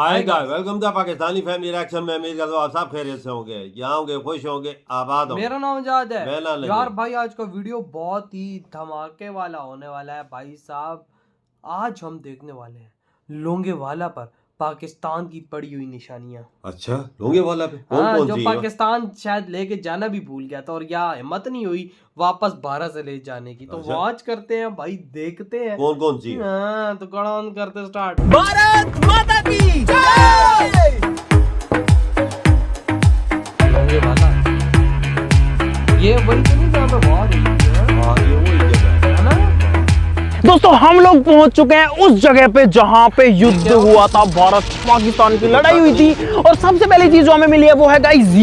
Hi guys, welcome to Pakistani family reaction में। उम्मीद करता हूं आप सब खैरियत से होंगे, यहाँ होंगे, खुश होंगे, आबाद होंगे। मेरा नाम जाद है मेरा नाम यार भाई। आज का वीडियो बहुत ही धमाके वाला होने वाला है भाई साहब। आज हम देखने वाले हैं लोंगेवाला पर पाकिस्तान की पड़ी हुई निशानियां। अच्छा, लोंगेवाला पे कौन जो सी है? पाकिस्तान शायद लेके जाना भी भूल गया था और या हिम्मत नहीं हुई वापस भारत से ले जाने की। तो अच्छा। वॉच करते हैं भाई, देखते हैं कौन सी है? हाँ, तो कौन करते स्टार्ट। भारत माता की जय। लोंगेवाला ये वही तो नहीं जहाँ पे वॉर हुई है? हाँ, ये वही जगह है। है ना? दोस्तों हम लोग पहुंच चुके हैं उस जगह पे जहां पे युद्ध हुआ था, भारत पाकिस्तान की लड़ाई हुई थी। और सबसे पहली चीज जो हमें मिली है वो है गाइस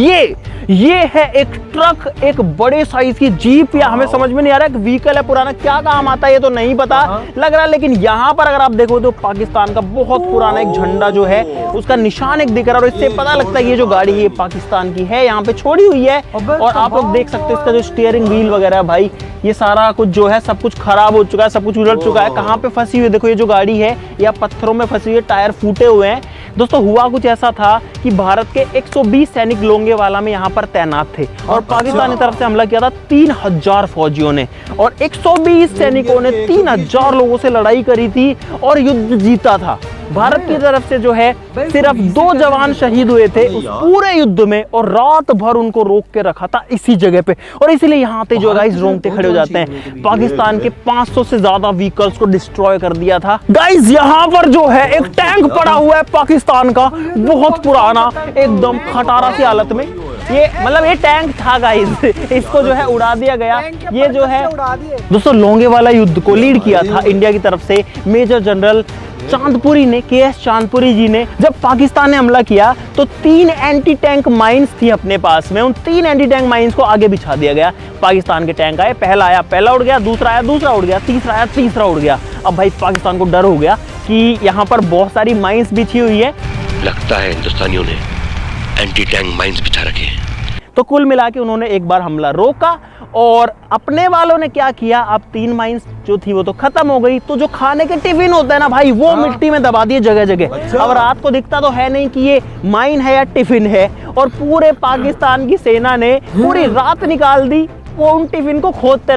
ये है एक ट्रक, एक बड़े साइज की जीप, या हमें समझ में नहीं आ रहा है व्हीकल है पुराना, क्या काम आता है ये तो नहीं पता लग रहा है। लेकिन यहाँ पर अगर आप देखो तो पाकिस्तान का बहुत पुराना एक झंडा जो है उसका निशान एक दिख रहा है, और इससे पता लगता है ये जो गाड़ी है पाकिस्तान की है, यहाँ पे छोड़ी हुई है। और आप लोग देख सकते हैं इसका जो स्टीयरिंग व्हील वगैरह है भाई, ये सारा कुछ जो है सब कुछ खराब हो चुका है, सब कुछ उलट चुका है। कहाँ पे फंसी हुई है देखो, ये जो गाड़ी है या पत्थरों में फंसी हुई है, टायर फूटे हुए हैं। दोस्तों हुआ कुछ ऐसा था कि भारत के 120 सैनिक लोंगेवाला में यहाँ पर तैनात थे, और पाकिस्तान की तरफ से हमला किया था 3000 फौजियों ने, और 120 सैनिकों ने 3000 लोगों से लड़ाई करी थी और युद्ध जीता था। भारत की तरफ से जो है सिर्फ 2 जवान शहीद हुए थे उस पूरे युद्ध में, और रात भर उनको रोक के रखा था इसी जगह पे। और इसीलिए यहाँ पे जो गाइस रोंगटे खड़े हो जाते हैं। पाकिस्तान के 500 से ज्यादा व्हीकल्स को डिस्ट्रॉय कर दिया था गाइस। यहाँ पर जो है एक टैंक पड़ा हुआ है पाकिस्तान का, बहुत पुराना, एकदम खटारा सी हालत में। ये मतलब ये टैंक था गाइस, इसको जो है उड़ा दिया गया। ये जो है दोस्तों लोंगेवाला युद्ध को लीड किया था इंडिया की तरफ से मेजर जनरल चांदपुरी ने, के.एस. चांदपुरी जी ने। जब पाकिस्तान ने हमला किया तो 3 एंटी टैंक माइंस थी अपने पास में, उन 3 एंटी टैंक माइंस को आगे बिछा दिया गया। पाकिस्तान के टैंक आए, पहला आया पहला उड़ गया, दूसरा आया दूसरा उड़ गया, तीसरा आया तीसरा उड़ गया। अब भाई पाकिस्तान को डर हो गया कि यहाँ पर बहुत सारी माइंस बिछी हुई है, लगता है हिंदुस्तानियों ने एंटी टैंक माइंस बिछा रखे हैं। तो कुल मिला के उन्होंने एक बार हमला रोका, और अपने वालों ने क्या किया, अब 3 माइंस जो थी वो तो खत्म हो गई। तो जो खाने के टिफिन होते हैं ना भाई, वो मिट्टी में दबा दिए जगह जगह। अच्छा। अब रात को दिखता तो है नहीं कि ये माइन है या टिफिन है, और पूरे पाकिस्तान की सेना ने पूरी रात निकाल दी, वो उन टिफिन को खोदते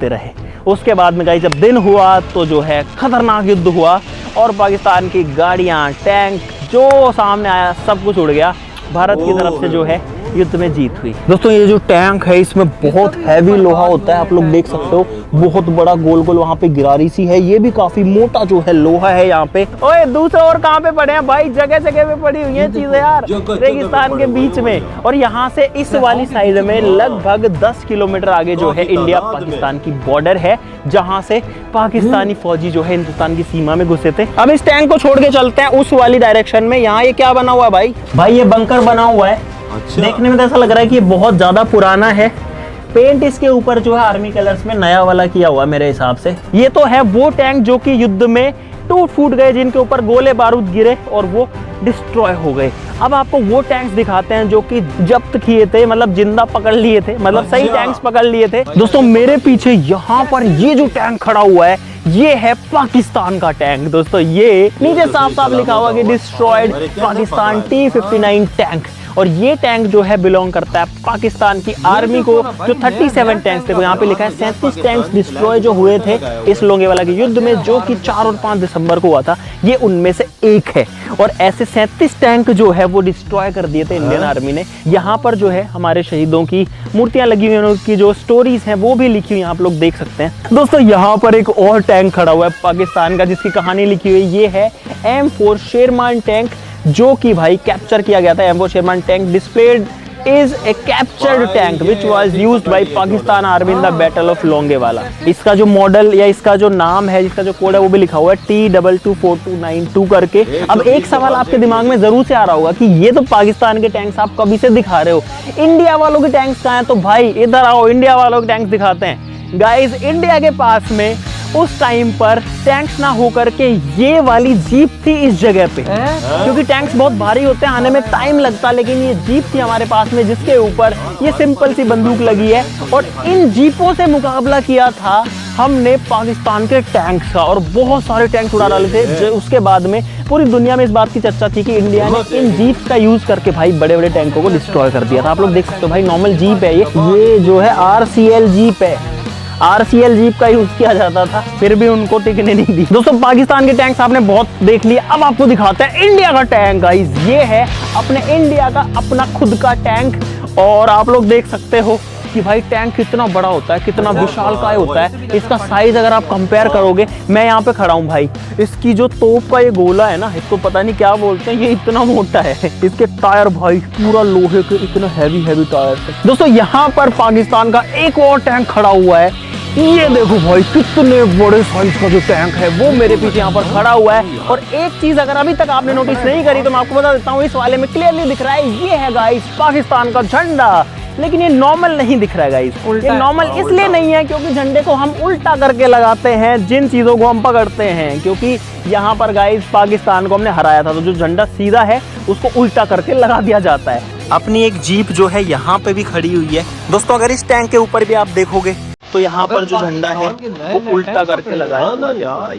रहे। उसके बाद में गाइस जब दिन हुआ तो जो है खतरनाक युद्ध हुआ, और पाकिस्तान की गाड़ियां, टैंक जो सामने आया सब कुछ उड़ गया। भारत की तरफ से जो है युद्ध में जीत हुई। दोस्तों ये जो टैंक है इसमें बहुत हैवी लोहा होता है, आप लोग देख सकते हो, बहुत बड़ा गोल गोल वहाँ पे गिरारी सी है। ये भी काफी मोटा जो है लोहा है यहाँ पे। ओए दूसरा और कहाँ पे पड़े हैं भाई, जगह जगह पे पड़ी हुई है चीजें यार, रेगिस्तान के बीच में। और यहाँ से इस वाली साइड में लगभग 10 किलोमीटर आगे जो है इंडिया पाकिस्तान की बॉर्डर है, जहाँ से पाकिस्तानी फौजी जो है हिंदुस्तान की सीमा में घुसे थे। अब इस टैंक को छोड़ के चलते हैं उस वाली डायरेक्शन में। यहाँ ये क्या बना हुआ है भाई ये बंकर बना हुआ है। अच्छा। देखने में तो ऐसा लग रहा है कि ये बहुत ज्यादा पुराना है। पेंट इसके ऊपर जो है आर्मी कलर्स में नया वाला किया हुआ मेरे हिसाब से। ये तो है वो टैंक जो कि युद्ध में टूट फूट गए, जिनके ऊपर गोले बारूद गिरे और वो डिस्ट्रॉय हो गए। अब आपको वो टैंक्स दिखाते हैं जो कि जब्त किए थे, मतलब जिंदा पकड़ लिए थे, मतलब सही टैंक्स पकड़ लिए थे। दोस्तों मेरे पीछे यहाँ पर ये जो टैंक खड़ा हुआ है, ये है पाकिस्तान का टैंक। दोस्तों ये नीचे साफ साफ लिखा हुआ कि डिस्ट्रॉयड पाकिस्तान T-59 टैंक। और ये टैंक जो है बिलोंग करता है पाकिस्तान की आर्मी को, जो 37 टैंक्स थे, यहाँ पे लिखा है 37 टैंक्स डिस्ट्रॉय जो हुए थे इस लोंगेवाला के युद्ध में, जो कि 4 और 5 दिसंबर को हुआ था। ये उनमें से एक है, और ऐसे 37 टैंक जो है वो डिस्ट्रॉय कर दिए थे इंडियन आर्मी ने। यहाँ पर जो है हमारे शहीदों की मूर्तियां लगी हुई हैं, उनकी जो स्टोरीज हैं वो भी लिखी हुई हैं, आप लोग देख सकते हैं। दोस्तों यहाँ पर एक और टैंक खड़ा हुआ है पाकिस्तान का, जिसकी कहानी लिखी हुई है। ये है M4 शेरमान टैंक, जो कि भाई कैप्चर किया गया था। M4 Sherman tank displayed is a captured tank which was used by Pakistan Army in the Battle of Longewala. इसका जो मॉडल या इसका जो नाम है, जिसका जो कोड है वो भी लिखा हुआ है T224292 करके। अब एक सवाल आपके दिमाग में जरूर से आ रहा होगा कि ये तो पाकिस्तान के टैंक्स आप कभी से दिखा रहे हो, इंडिया वालों के टैंक्स कहाँ हैं? तो भाई इधर आओ, इंडिया वालों के टैंक्स दिखाते हैं। गाइस इंडिया के पास में उस टाइम पर टैंक्स ना होकर के ये वाली जीप थी इस जगह पे, क्योंकि टैंक्स बहुत भारी होते हैं, आने में टाइम लगता, लेकिन ये जीप थी हमारे पास में, जिसके ऊपर ये सिंपल सी बंदूक लगी है। और इन जीपों से मुकाबला किया था हमने पाकिस्तान के टैंक्स का और बहुत सारे टैंक्स उड़ा डाले थे। उसके बाद में पूरी दुनिया में इस बात की चर्चा थी कि इंडिया ने इन जीप्स का यूज करके भाई बड़े बड़े टैंकों को डिस्ट्रॉय कर दिया था। आप लोग देख सकते हो भाई, नॉर्मल जीप है ये जो है RCL जीप है। RCL जीप का यूज किया जाता था, फिर भी उनको टिकने नहीं दी। दोस्तों पाकिस्तान के टैंक्स आपने बहुत देख लिए, अब आपको दिखाते हैं इंडिया का टैंक गाइस। ये है अपने इंडिया का अपना खुद का टैंक और आप लोग देख सकते हो कि भाई टैंक कितना बड़ा होता है, कितना विशालकाय होता है। इसका साइज अगर आप कंपेयर करोगे, मैं यहाँ पे खड़ा हूँ भाई, इसकी जो तोप का ये गोला है ना, इसको पता नहीं क्या बोलते हैं, ये इतना मोटा है। इसके टायर भाई पूरा लोहे के इतने हैवी टायर है। दोस्तों यहाँ पर पाकिस्तान का एक और टैंक खड़ा हुआ है। ये देखो भाई कितने बड़े साइज का जो टैंक है वो मेरे पीछे यहाँ पर खड़ा हुआ है। और एक चीज अगर अभी तक आपने नोटिस नहीं करी तो मैं आपको बता देता हूँ, इस वाले में क्लियरली दिख रहा है, ये है गाइस पाकिस्तान का झंडा। लेकिन ये नॉर्मल नहीं दिख रहा है गाइस, ये नॉर्मल इसलिए नहीं है क्योंकि झंडे को हम उल्टा करके लगाते हैं जिन चीजों को हम पकड़ते हैं, क्योंकि यहाँ पर गाइस पाकिस्तान को हमने हराया था, तो जो झंडा सीधा है उसको उल्टा करके लगा दिया जाता है। अपनी एक जीप जो है यहाँ पे भी खड़ी हुई है। दोस्तों अगर इस टैंक के ऊपर भी आप देखोगे तो यहाँ पर जो झंडा है वो उल्टा करके लगाया यार।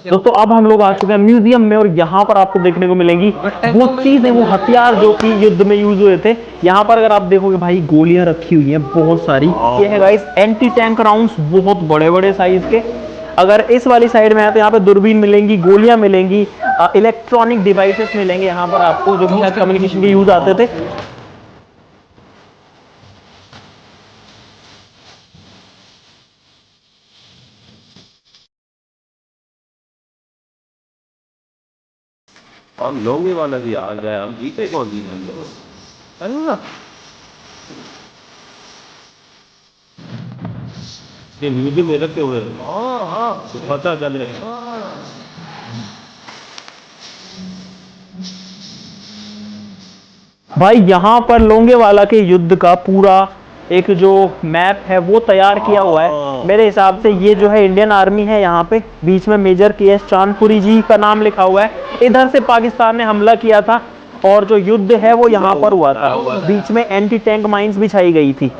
दोस्तों अब हम लोग आ चुके हैं म्यूजियम में और यहाँ पर आपको देखने को मिलेंगी वो चीजें, वो हथियार जो कि युद्ध में यूज हुए थे। यहाँ पर अगर आप देखोगे भाई गोलियां रखी हुई हैं बहुत सारी। ये है गाइस एंटी टैंक राउंड्स, बहुत बड़े बड़े साइज के। अगर इस वाली साइड में है तो यहाँ पे दूरबीन मिलेंगी, गोलियां मिलेंगी, इलेक्ट्रॉनिक डिवाइसेस मिलेंगे यहाँ पर आपको, जो कि कम्युनिकेशन के यूज आते थे। हम लोगे वाला भी आ गया, हम जीते कौन दी ये म्यूजियम में रखे हुए तो पता चले। भाई यहाँ पर लोंगेवाला के युद्ध का पूरा एक जो मैप है वो तैयार किया हुआ है। मेरे हिसाब से ये जो है इंडियन आर्मी है, यहाँ पे बीच में मेजर KS चांदपुरी जी का नाम लिखा हुआ है। इधर से पाकिस्तान ने हमला किया था और जो युद्ध है वो यहाँ पर हुआ था। बीच में एंटी टैंक माइंस बिछाई गई थी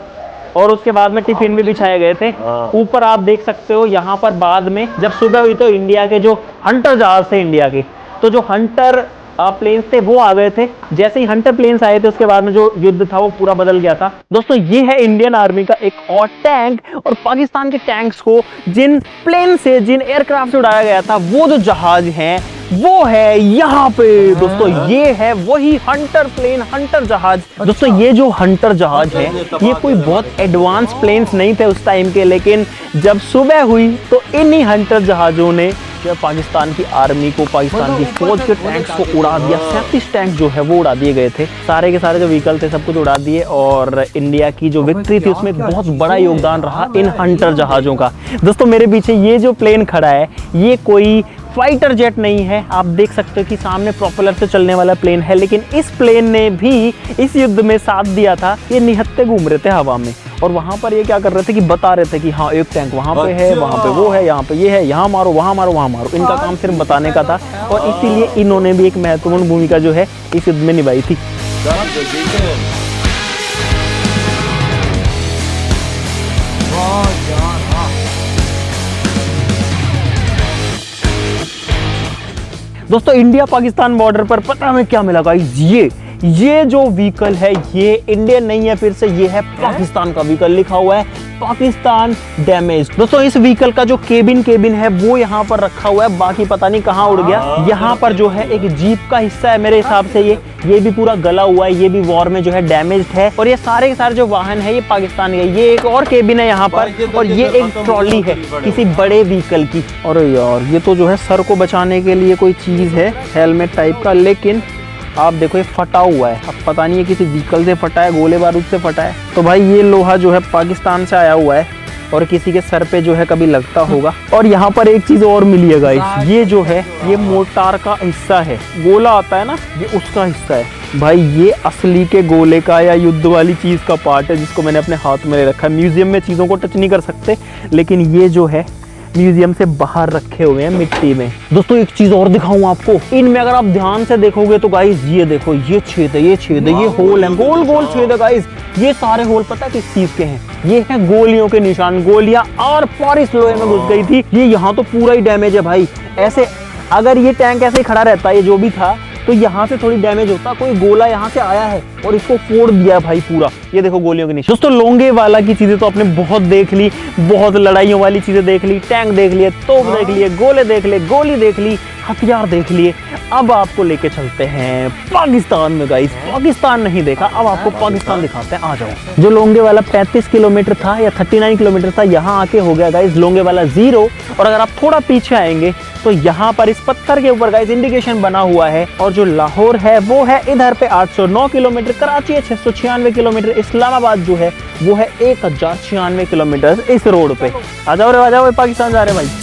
और उसके बाद में टिफिन भी बिछाए गए थे। ऊपर आप देख सकते हो यहाँ पर बाद में जब सुबह हुई तो इंडिया के जो हंटर जहाज थे इंडिया के, तो जो हंटर प्लेन्स थे वो आ गए थे। जैसे ही हंटर प्लेन्स आए थे उसके बाद में जो युद्ध था वो पूरा बदल गया था। दोस्तों ये है इंडियन आर्मी का एक और टैंक, और पाकिस्तान के टैंक्स को जिन प्लेन से, जिन एयरक्राफ्ट से उड़ाया गया था, वो जो जहाज हैं वो है यहाँ पे। दोस्तों ये है वही हंटर प्लेन, हंटर जहाज। दोस्तों ये जो हंटर जहाज है ये कोई बहुत एडवांस प्लेन्स नहीं थे उस टाइम के, लेकिन जब सुबह हुई तो इन्हीं हंटर जहाजों ने पाकिस्तान की आर्मी को, पाकिस्तान की फौज के टैंक्स को उड़ा दिया। 37 टैंक जो है वो उड़ा दिए गए थे, सारे के सारे जो व्हीकल थे सब कुछ उड़ा दिए। और इंडिया की जो विक्ट्री थी उसमें एक बहुत बड़ा योगदान रहा इन हंटर जहाजों का। दोस्तों मेरे पीछे ये जो प्लेन खड़ा है ये कोई फाइटर जेट नहीं है, आप देख सकते हो कि सामने प्रोपेलर से चलने वाला प्लेन है, लेकिन इस प्लेन ने भी इस युद्ध में साथ दिया था। ये निहत्ते घूम रहे थे हवा में और वहां पर ये क्या कर रहे थे कि बता रहे थे कि हाँ एक टैंक वहां पे है, वहां पे वो है, यहाँ पे ये है, यहाँ मारो, वहां मारो, वहां मारो। इनका काम सिर्फ बताने का था और इसीलिए इन्होंने भी एक महत्वपूर्ण भूमिका जो है इस युद्ध में निभाई थी। दोस्तों इंडिया पाकिस्तान बॉर्डर पर पता हमें क्या मिला गाइस, ये जो व्हीकल है ये इंडियन नहीं है, फिर से ये है पाकिस्तान का व्हीकल। लिखा हुआ है पाकिस्तान डैमेज। दोस्तों इस व्हीकल का जो केबिन है वो यहाँ पर रखा हुआ है, बाकी पता नहीं कहाँ उड़ गया। यहाँ पर जो है एक जीप का हिस्सा है मेरे हिसाब से, ये भी पूरा गला हुआ है, ये भी वॉर में जो है डैमेज्ड है। और ये सारे के सारे जो वाहन है ये पाकिस्तान के। ये एक और केबिन है यहाँ पर, और ये एक ट्रॉली है किसी बड़े व्हीकल की। और यार ये तो जो है सर को बचाने के लिए कोई चीज है, हेलमेट टाइप का, लेकिन आप देखो ये फटा हुआ है। अब पता नहीं है किसी व्हीकल से फटा है, गोले बारूद से फटा है। तो भाई ये लोहा जो है पाकिस्तान से आया हुआ है और किसी के सर पे जो है कभी लगता होगा। और यहाँ पर एक चीज और मिली है गाइस, ये जो है ये मोर्टार का हिस्सा है, गोला आता है ना ये उसका हिस्सा है। भाई ये असली के गोले का या युद्ध वाली चीज का पार्ट है जिसको मैंने अपने हाथ में ले रखा है। म्यूजियम में चीजों को टच नहीं कर सकते, लेकिन ये जो है म्यूजियम से बाहर रखे हुए हैं मिट्टी में। दोस्तों एक चीज और दिखाऊं आपको, इनमें अगर आप ध्यान से देखोगे तो गाइस ये देखो, ये छेद है, ये छेद है, ये होल है, गोल गोल छेद है गाइस। ये सारे होल पता है किस चीज के हैं? ये है गोलियों के निशान। गोलियां आर पार इस लोहे में घुस गई थी। ये यहाँ तो पूरा ही डैमेज है भाई। ऐसे अगर ये टैंक ऐसे ही खड़ा रहता, ये जो भी था, तो यहाँ से थोड़ी डैमेज होता। कोई गोला यहाँ से आया है और इसको फोड़ दिया भाई पूरा। ये देखो गोलियों के निशान। दोस्तों लोंगे वाला की चीजें तो आपने बहुत देख ली, बहुत लड़ाइयों वाली चीजें देख ली, टैंक देख लिए, तोप देख लिए, गोले देख लिए, गोली देख ली, हथियार देख लिए। अब आपको लेके चलते हैं पाकिस्तान में गाइस। पाकिस्तान नहीं देखा, अब आपको पाकिस्तान दिखाते हैं, आ जाओ। जो लोंगे वाला 35 किलोमीटर था या 39 किलोमीटर था, यहाँ आके हो गया गाइस लोंगे वाला 0। और अगर आप थोड़ा पीछे आएंगे तो यहाँ पर इस पत्थर के ऊपर गाइस इंडिकेशन बना हुआ है। और जो लाहौर है वो है इधर पे 809 किलोमीटर, कराची है 696 किलोमीटर, इस्लामाबाद जो है वो है 1096 किलोमीटर इस रोड पे। आ जाओ रे, आ जाओ, पाकिस्तान जा रहे हैं भाई।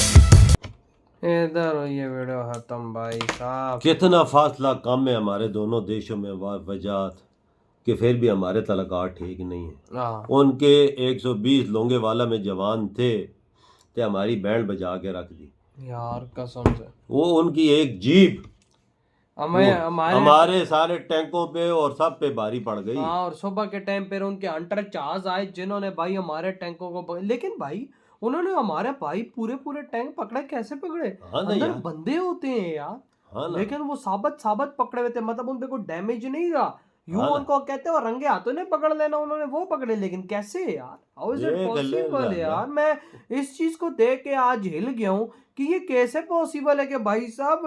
इधर ये वीडियो खत्म भाई साहब। कितना फासला कम है हमारे दोनों देशों में वजात कि फिर भी हमारे तलकात ठीक नहीं है। हाँ उनके 120 लोंगे वाला में जवान थे ते हमारी बैंड बजा के रख दी यार कसम से। वो उनकी एक जीप हमारे सारे टैंकों पे और सब पे भारी पड़ गई। हाँ, और सुबह के टाइम पे उनके अंडर जहाज आए जिन्होंने भाई हमारे टैंकों को लेकिन भाई उन्होंने हमारे भाई पूरे पूरे टैंक पकड़े। कैसे पकड़े? हाँ ना अंदर यार। बंदे होते हैं यार। हाँ ना। लेकिन वो साबत पकड़े हुए थे, मतलब उन पे कोई डैमेज नहीं रहा। यूं हाँ ना। उनको कहते हैं रंगे हाथों ने पकड़ लेना, उन्होंने वो पकड़े। लेकिन कैसे यार? हाउ इज इट ये गले पॉसिबल लगा। यार? मैं इस चीज को देख के आज हिल गया हूँ कि ये कैसे पॉसिबल है कि भाई साहब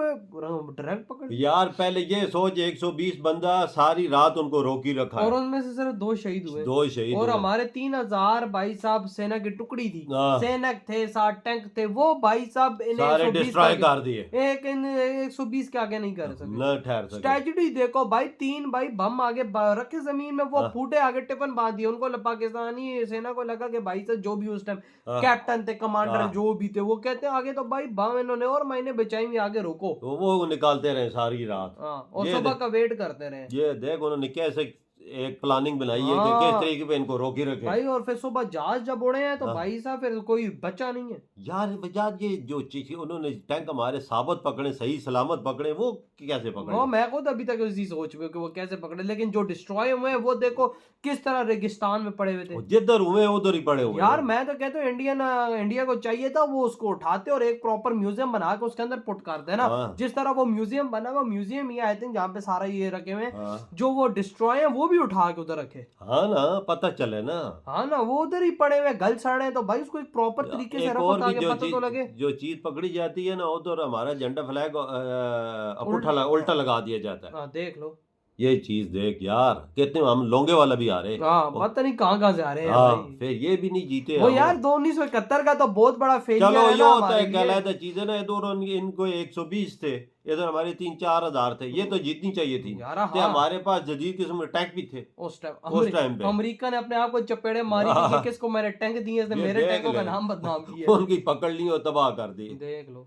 डायरेक्ट पकड़। यार पहले ये सोच 120 बंदा सारी रात उनको रोकी रखा और है। उनमें से सिर्फ 2 शहीद हुए। 2 शहीद और हुए। हमारे 3000 भाई साहब सेना की टुकड़ी थी, हाँ। सैनिक थे, 60 टैंक थे, वो भाई साहब इन्हें सारे 120 डिस्ट्रॉय के कर दिए। एक इन 120 के आगे नहीं कर सके। न ठहर सके। स्ट्रेटजी देखो भाई, 3 भाई बम आगे रखे जमीन में, वो हाँ। फूटे आगे टिफन बांध दिए। उनको पाकिस्तानी सेना को लगा कि भाई साहब जो भी उस टाइम हाँ। कैप्टन थे, कमांडर हाँ। जो भी थे, वो कहते हैं आगे तो भाई बम इन्होंने और मैंने बचाई, आगे रोको। तो वो निकालते रहे सारी रात। हाँ, और ये सुबह देख- का वेट करते रहे। ये देख उन्होंने कैसे एक प्लानिंग बनाई है कि हाँ। किस तरीके पे इनको रोकी रखे। भाई और फिर सुबह जहाज जब उड़े हैं तो हाँ। भाई साहब फिर कोई बचा नहीं है। यार बजाज ये जो चीज उन्होंने टैंक हमारे साबित पकड़े, सही सलामत पकड़े, वो कैसे वो पकड़े? मैं खुद अभी तक उसी सोच में कि वो कैसे पकड़े। लेकिन जो डिस्ट्रॉय हुए हैं वो देखो किस तरह रेगिस्तान में पड़े हुए थे। वो जिधर हुए उधर ही पड़े हुए यार हैं। मैं तो कहता हूँ इंडिया को चाहिए था वो उसको उठाते और एक प्रॉपर म्यूजियम बना के उसके अंदर पुट करते ना। हाँ। जिस तरह वो म्यूजियम बना, वो म्यूजियम ही आई थिंक जहाँ पे सारा ये रखे हुए हैं, हाँ। जो वो डिस्ट्रॉय है वो भी उठा के उधर रखे। हाँ ना, पता चले ना। हाँ ना, वो उधर ही पड़े हुए गल सड़े हैं, तो भाई उसको एक प्रॉपर तरीके से एक रखो और भी ताकि पता तो लगे। जो चीज पकड़ी जाती है ना उधर हमारा झंडा फ्लैग उल्टा लगा दिया जाता है। हाँ देख लो। ये चीज देख यार, कितने हम लोंगे वाला भी आ रहे हैं। हाँ पता नहीं कहाँ से आ रहे हैं हाँ, भाई। फिर ये भी नहीं जीते वो हम। यार 1971 का तो बहुत बड़ा फेलियर चलो है ये ना होता हमारे है लिए। कहलाता चीज है ना। इधर इनको 120 थे, इधर हमारे 3-4 हजार थे। ये तो जीतनी चाहिए थी। यार ते हाँ। हमारे पास जदीद किस्म के टैंक भी थे उस उस टाइम पे। अमेरिका ने अपने आप को चपेड़े मारी हाँ। कि किसको मैंने टैंक दिए, इसने ये मेरे देख टैंकों का ले। नाम बदनाम किया। उनकी पकड़ ली और तबाह कर दी। देख लो,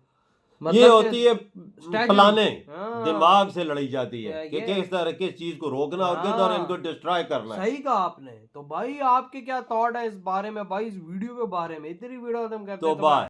ये होती है strategy। प्लाने, हाँ। दिमाग से लड़ी जाती है कि ये- किस तरह किस चीज को रोकना और किस हाँ। तरह इनको डिस्ट्रॉय करना है। सही कहा आपने। तो भाई आपके क्या थॉट है इस बारे में भाई, इस वीडियो के बारे में? इतनी वीडियो तुम कहते तो हैं बाय।